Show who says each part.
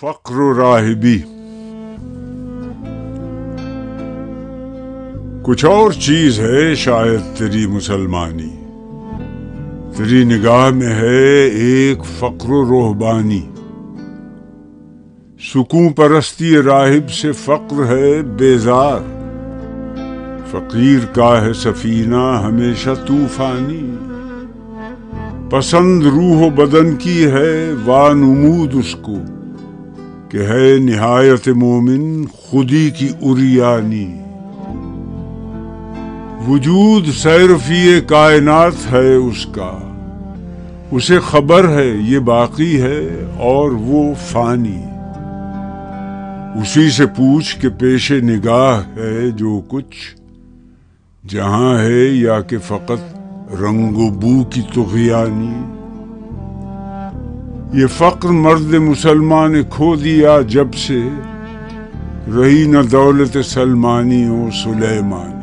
Speaker 1: فقر و راہبی کچھ اور چیز ہے شاید تیری مسلمانی، تیری نگاہ میں ہے ایک فقر و رہبانی۔ سکون پرستی راہب سے فقر ہے بیزار، فقیر کا ہے سفینہ ہمیشہ طوفانی۔ پسند روح و بدن کی ہے وانمود اس کو، کہ ہے نہایت مومن خودی کی عریانی۔ وجود سیرفی کائنات ہے اس کا، اسے خبر ہے یہ باقی ہے اور وہ فانی۔ اسی سے پوچھ کہ پیش نگاہ ہے جو کچھ جہاں ہے یا کہ فقط رنگ و بو کی طغیانی۔ یہ فقر مرد مسلمان نے کھو دیا جب سے، رہی نہ دولت سلمانی و سلیمانی۔